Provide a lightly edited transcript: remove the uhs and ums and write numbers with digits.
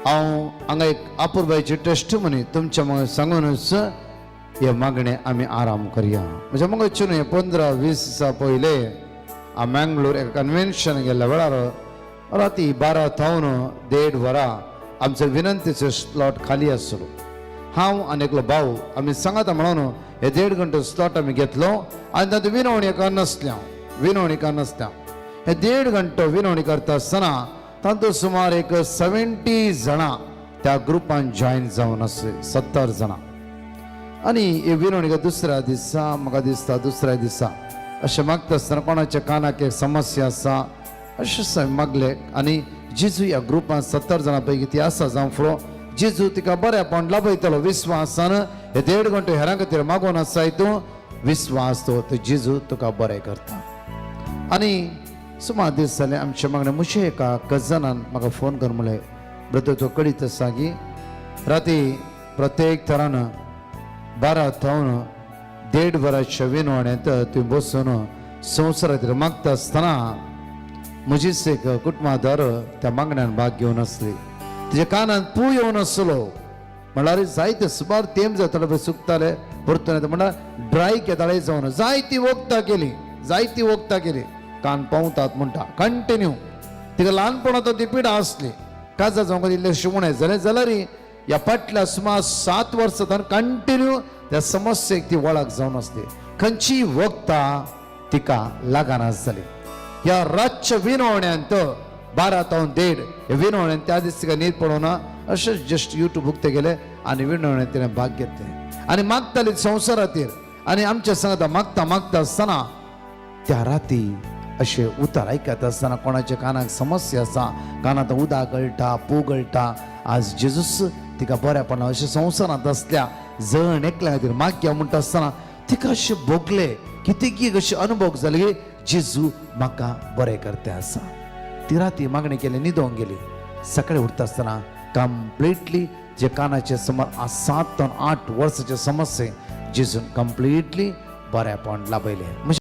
हांव हांगा एक अपूर्वाची टेस्ट म्हणी तुमच्या मग सांगूनच हे मागणे आम्ही आराम करया. म्हणजे मग न्हू 15-20 दिसा पयले हांव मँगलोर एका कन्वेन्शन गेल्ल्या वेळार राती 12 थावन 1.5 वरां आमचो विनंतीचो स्लॉट खाली आसलो. हांव आनी एकलो भाऊ आमी सांगात म्हणून हे 1.5 घंटो स्लॉट आमी घेतलो आनी तातूंत विनवणी नासल्या हे 1.5 घंटो विनवणी करता आसतना तातूंत सुमार एक 70 जाणां त्या ग्रुपान जॉईन जावन आसले. 70 जाणां. आनी हे विनवणीक दुसऱ्या दिसा म्हाका दिसता दुसऱ्या दिसा अशें मागता आसतना कोणाच्या कानाक एक समस्या आसा अशें मागले. आनी जेजू ह्या ग्रुपान 70 जाणां पैकी ती आसा जावं फुडो जेजू तिका बरेपण लाभयतलो विस्वासान हे 1.5 घंटो हेरां खातीर मागोवन आसा हितून विस्वास तो जेजू तुका बरें करता. आनी सुमार दीस जाले आमचे मागणे मुशे एका कजनान म्हाका फोन कर म्हणलें ब्रदर तो कळीत आसा की राती प्रत्येक तरान 12 थावन 1.5 वरांच्या विनवण्यांत तुवें बसून संवसारा खातीर मागता आसतना म्हजीच एक कुटुंबादार त्या मागण्यान भाग घेवन आसली. तिच्या कानान पू येवन आसलो म्हळ्यार जायते सुमार तेंप जाताले पळय सुकताले परतून येता म्हळ्यार ड्राय केताळे जावन जायती वखदां केली कान पावतात म्हणटा कंटिन्यू. तिका ल्हानपणांत ती पिडा आसली काजा जावंक इल्ले शिवणे जालें जाल्यार ह्या फाटल्या सुमार 7 वर्सां कंटिन्यू त्या समस्येक ती वळख जावन आसली. खंयची वखदां तिका लागना जाली. ह्या रातच्या विनवण्यांत 12 थावन 1.5 हे विनवण्यांत त्या दीस तिका न्हीद पडोना अशेंच जस्ट यूट्यूब उक्ते गेले आनी विनवण्यांत तिणें भाग घेतले आनी मागताली संवसारा खातीर. आनी आमच्या सांगता मागता आसतना त्या राती अशें उतर आयकता आसतना कोणाच्या कानाक समस्या आसा कानांत उदक गळटा पू गळटा आज जेजूस तिका बरेपणा अशें संवसारांत आसल्या जण एकल्या खातीर मागया म्हणटा आसतना तिका अशें भोगले कितें अशें अनुभव जाले की जेजू म्हाका बरें करता आसा. ती राती मागणी केली न्हिदोंक गेली. सकाळी उठता आसतना कंप्लिटली जे कानाचे सुमार 7 ते 8 वर्साचे समस्ये जेजून कंप्लिटली बरेपण लाभयले.